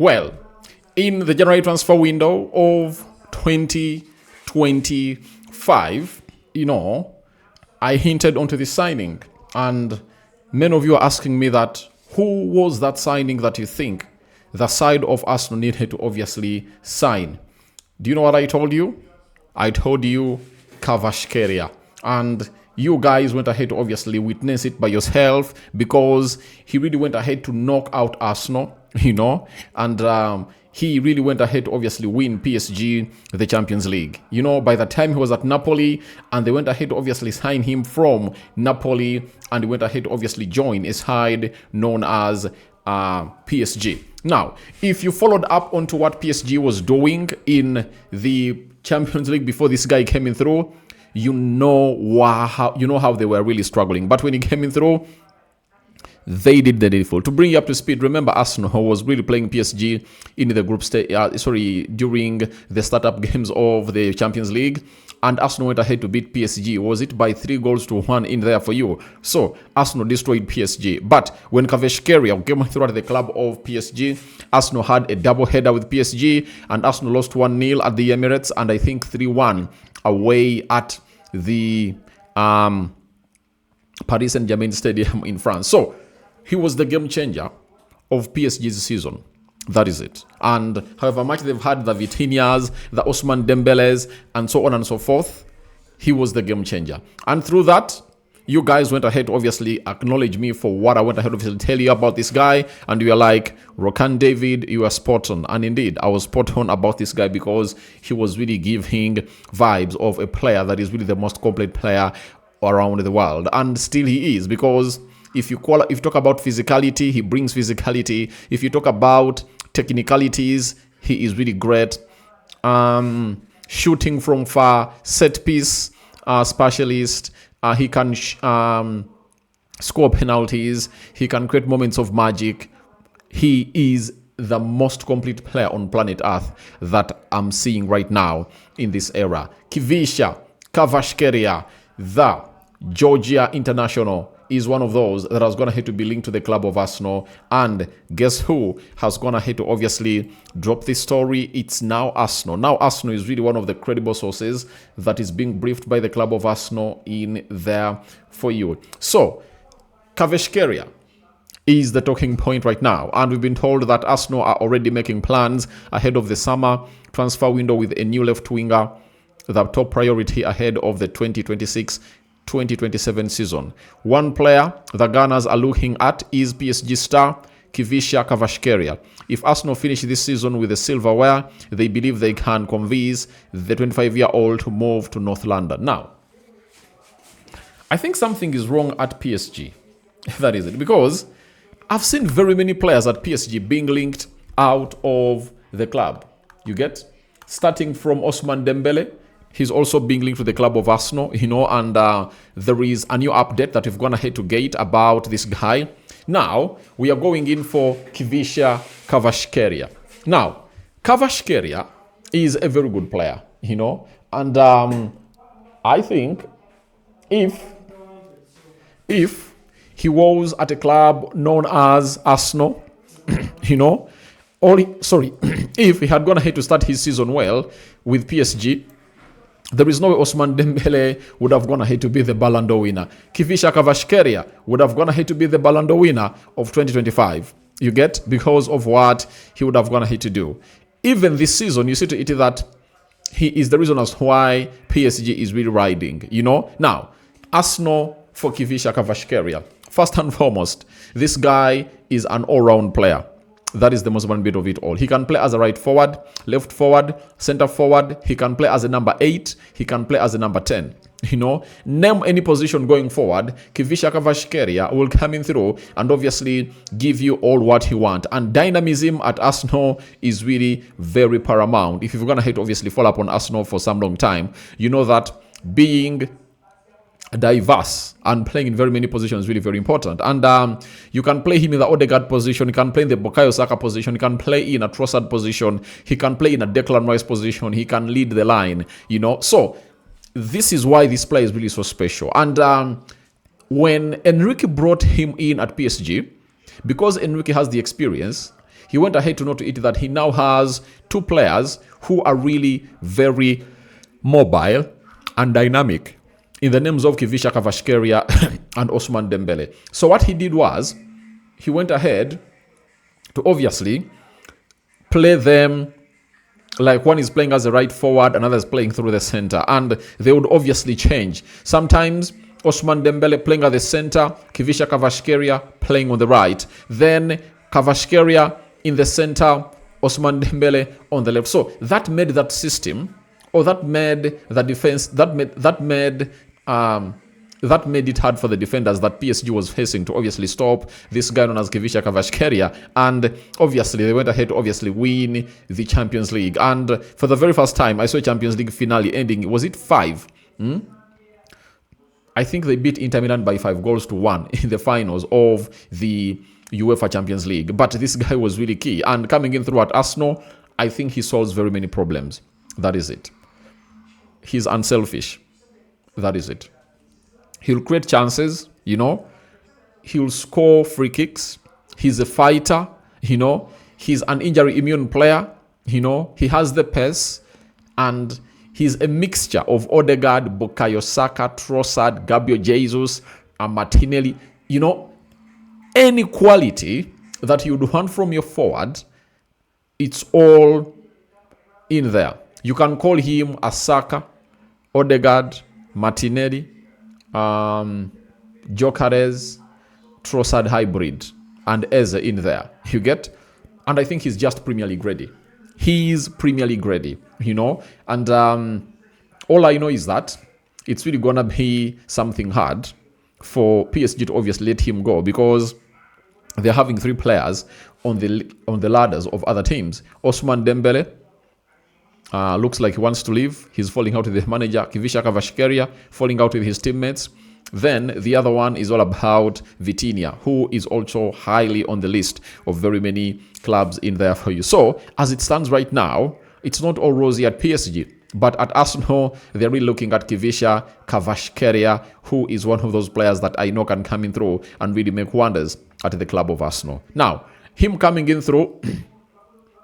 Well, in the January transfer window of 2025, I hinted onto this signing, and many of you are asking me that who was that signing that you think the side of Arsenal needed to obviously sign? Do you know what I told you? I told you Kvaratskhelia, and you guys went ahead to obviously witness it by yourself, because he really went ahead to knock out Arsenal, and he really went ahead to obviously win PSG the Champions League. By the time he was at Napoli, and they went ahead to obviously sign him from Napoli, and he went ahead to obviously join a side known as PSG. Now, if you followed up onto what PSG was doing in the Champions League before this guy came in through, you know how they were really struggling. But when he came in through, they did the needful. To bring you up to speed, remember Arsenal was really playing PSG in the group stage, during the startup games of the Champions League, and Arsenal went ahead to beat PSG. Was it by 3-1 in there for you? So Arsenal destroyed PSG. But when Kvaratskhelia came through at the club of PSG, Arsenal had a double header with PSG, and Arsenal lost 1-0 at the Emirates, and I think 3-1 away at the Paris Saint-Germain Stadium in France. So he was the game changer of PSG's season. That is it. And however much they've had the Vitinhas, the Ousmane Dembeles, and so on and so forth, he was the game changer. And through that, you guys went ahead to obviously acknowledge me for what I went ahead to tell you about this guy. And you were like, Rokani David, you are spot on. And indeed, I was spot on about this guy, because he was really giving vibes of a player that is really the most complete player around the world. And still he is, because if you talk about physicality, he brings physicality. If you talk about technicalities, he is really great. Shooting from far, set piece specialist. He can score penalties. He can create moments of magic. He is the most complete player on planet Earth that I'm seeing right now in this era. Khvicha, Kvaratskhelia, the Georgia international, is one of those that has gone ahead to be linked to the club of Arsenal. And guess who has gone ahead to obviously drop this story? It's now Arsenal. Now Arsenal is really one of the credible sources that is being briefed by the club of Arsenal in there for you. So Kvaratskhelia is the talking point right now, and we've been told that Arsenal are already making plans ahead of the summer transfer window with a new left winger, the top priority ahead of the 2026-2027 season. One player the Gunners are looking at is PSG star Khvicha Kvaratskhelia. If Arsenal finish this season with the silverware, they believe they can convince the 25-year-old to move to North London. Now, I think something is wrong at PSG. That is it, because I've seen very many players at PSG being linked out of the club. You get? Starting from Ousmane Dembele, he's also being linked to the club of Arsenal, and there is a new update that we've gone ahead to get about this guy. Now, we are going in for Khvicha Kvaratskhelia. Now, Kvaratskhelia is a very good player, and I think if he was at a club known as Arsenal, if he had gone ahead to start his season well with PSG, there is no way Ousmane Dembele would have gone ahead to be the Ballon d'Or winner. Khvicha Kvaratskhelia would have gone ahead to be the Ballon d'Or winner of 2025. You get? Because of what he would have gone ahead to do. Even this season, you see to it that he is the reason as why PSG is really riding. Now, Arsenal for Khvicha Kvaratskhelia. First and foremost, this guy is an all-round player. That is the most important bit of it all. He can play as a right forward, left forward, center forward. He can play as a number 8. He can play as a number 10. Name any position going forward, Khvicha Kvaratskhelia will come in through and obviously give you all what you want. And dynamism at Arsenal is really very paramount. If you're going to hate obviously fall upon Arsenal for some long time, you know that being diverse and playing in very many positions is really very important. And you can play him in the Odegaard position, you can play in the Bukayo Saka position, you can play in a Trossard position, he can play in a Declan Rice position, he can lead the line, So this is why this player is really so special. And when Enrique brought him in at PSG, because Enrique has the experience, he went ahead to note to it that he now has two players who are really very mobile and dynamic in the names of Khvicha, Kvaratskhelia and Ousmane Dembele. So what he did was he went ahead to obviously play them like one is playing as a right forward, another is playing through the center, and they would obviously change. Sometimes Ousmane Dembele playing at the center, Khvicha, Kvaratskhelia playing on the right, then Kvaratskhelia in the center, Ousmane Dembele on the left. So that made that system, or that made the defense, that made it hard for the defenders that PSG was facing to obviously stop this guy known as Khvicha, Kvaratskhelia. And obviously they went ahead to obviously win the Champions League. And for the very first time, I saw a Champions League finale ending, was it 5? I think they beat Inter Milan by 5-1 in the finals of the UEFA Champions League. But this guy was really key. And coming in through at Arsenal, I think he solves very many problems. That is it. He's unselfish. That is it. He'll create chances, He'll score free kicks. He's a fighter, He's an injury immune player, He has the pace, and he's a mixture of Odegaard, Bukayo Saka, Trossard, Gabriel Jesus, and Martinelli. Any quality that you'd want from your forward, it's all in there. You can call him a Saka, Odegaard, Martinelli, Gyökeres, Trossard hybrid, and Eze in there. You get? And I think he's just Premier League ready. He's Premier League ready, And all I know is that it's really going to be something hard for PSG to obviously let him go, because they're having 3 players on the ladders of other teams. Ousmane Dembele looks like he wants to leave. He's falling out with the manager. Khvicha, Kvaratskhelia falling out with his teammates. Then the other one is all about Vitinha, who is also highly on the list of very many clubs in there for you. So as it stands right now, it's not all rosy at PSG. But at Arsenal, they're really looking at Khvicha, Kvaratskhelia, who is one of those players that I know can come in through and really make wonders at the club of Arsenal. Now, him coming in through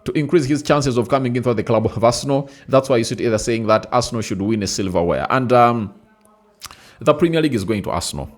to increase his chances of coming into the club of Arsenal, that's why you see either saying that Arsenal should win a silverware. And the Premier League is going to Arsenal.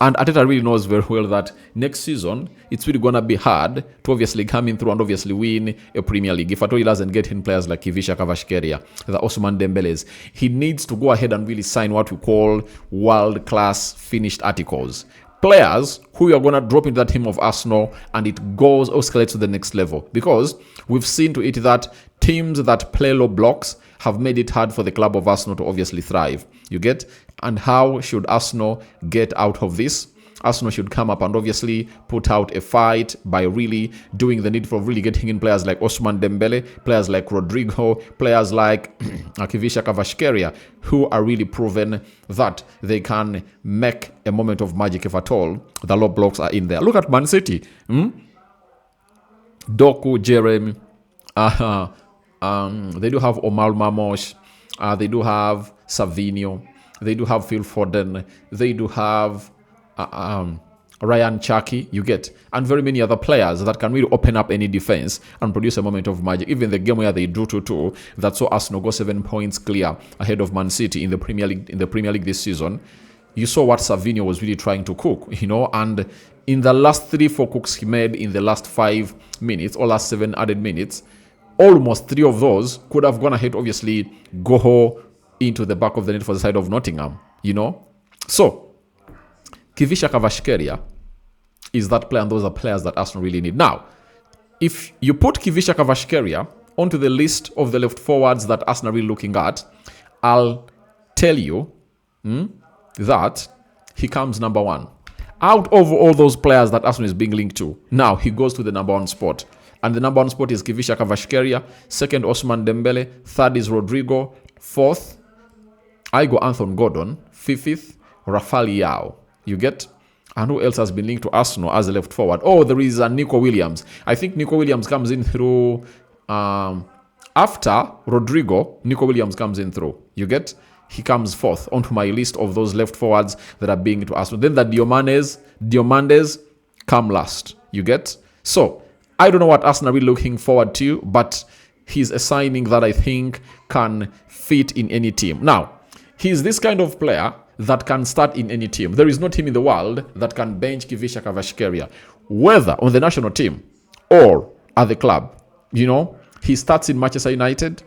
And Arteta really knows very well that next season, it's really going to be hard to obviously come in through and obviously win a Premier League. If at all he doesn't get in players like Khvicha, Kvaratskhelia, the Ousmane Dembele's, he needs to go ahead and really sign what we call world-class finished articles. Players who are going to drop into that team of Arsenal and it escalates to the next level. Because we've seen to it that teams that play low blocks have made it hard for the club of Arsenal to obviously thrive. You get? And how should Arsenal get out of this? Arsenal should come up and obviously put out a fight by really doing the needful, really getting in players like Ousmane Dembele, players like Rodrigo, players like Khvicha, Kvaratskhelia, who are really proven that they can make a moment of magic if at all the low blocks are in there. Look at Man City. Doku, Jeremy, they do have Omar Mamosh, they do have Savinho, they do have Phil Foden, they do have Ryan Chucky, you get, and very many other players that can really open up any defense and produce a moment of magic. Even the game where they drew 2-2, that saw Arsenal go 7 points clear ahead of Man City in the Premier League this season. You saw what Savinho was really trying to cook, and in the last 3-4 cooks he made in the last 5 minutes or last 7 added minutes, almost 3 of those could have gone ahead, obviously, go into the back of the net for the side of Nottingham, So, Khvicha, Kvaratskhelia is that player, and those are players that Arsenal really need. Now, if you put Khvicha, Kvaratskhelia onto the list of the left forwards that Arsenal are really looking at, I'll tell you that he comes number 1. Out of all those players that Arsenal is being linked to, now he goes to the number 1 spot. And the number 1 spot is Khvicha, Kvaratskhelia. Second, Ousmane Dembele. Third is Rodrigo. Fourth, I go Anthony Gordon. Fifth, Rafael Leao. You get? And who else has been linked to Arsenal as a left forward? Oh, there is Nico Williams. I think Nico Williams comes in through... after Rodrigo, Nico Williams comes in through. You get? He comes 4th onto my list of those left forwards that are being to Arsenal. Then the Diomandes come last. You get? So, I don't know what Arsenal are really looking forward to, but he's a signing that I think can fit in any team. Now, he's this kind of player that can start in any team. There is no team in the world that can bench Khvicha Kvaratskhelia, whether on the national team or at the club. You know, he starts in Manchester United,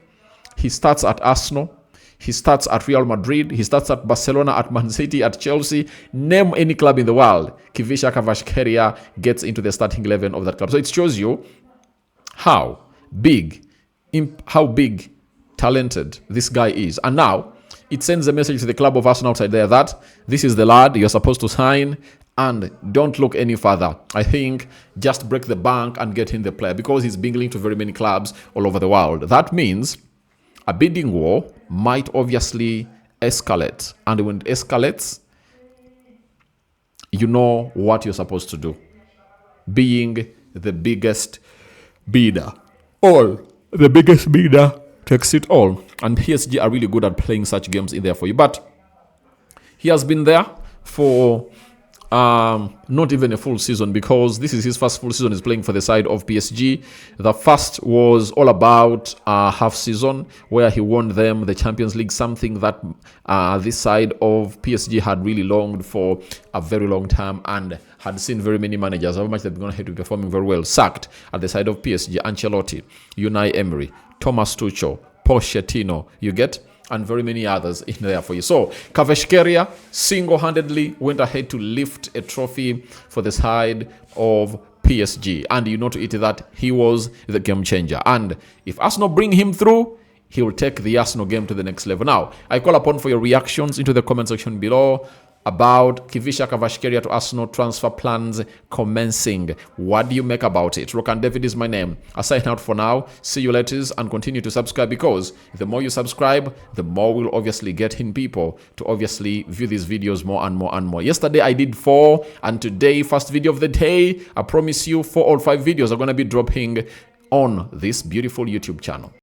he starts at Arsenal, he starts at Real Madrid, he starts at Barcelona, at Man City, at Chelsea. Name any club in the world, Khvicha Kvaratskhelia gets into the starting 11 of that club. So it shows you how big, talented this guy is. And now, it sends a message to the club of Arsenal outside there that this is the lad you're supposed to sign, and don't look any further. I think just break the bank and get in the player, because he's being linked to very many clubs all over the world. That means a bidding war might obviously escalate. And when it escalates, you know what you're supposed to do. Being the biggest bidder, or the biggest bidder takes it all. And PSG are really good at playing such games in there for you. But he has been there for not even a full season, because this is his first full season he's playing for the side of PSG. The first was all about half season, where he won them the Champions League, something that this side of PSG had really longed for a very long time, and had seen very many managers, how much they've been going to be performing very well, sacked at the side of PSG. Ancelotti, Unai Emery, Thomas Tuchel, Pochettino, you get, and very many others in there for you. So Kvaratskhelia single-handedly went ahead to lift a trophy for the side of PSG, and you know to it that he was the game changer. And if Arsenal bring him through, he will take the Arsenal game to the next level. Now, I call upon for your reactions into the comment section below about Khvicha Kvaratskhelia to Arsenal transfer plans commencing. What do you make about it? Rokani David is my name. I sign out for now. See you later, and continue to subscribe, because the more you subscribe, the more we'll obviously get in people to obviously view these videos more and more and more. Yesterday I did 4, and today, first video of the day, I promise you 4 or 5 videos are going to be dropping on this beautiful YouTube channel.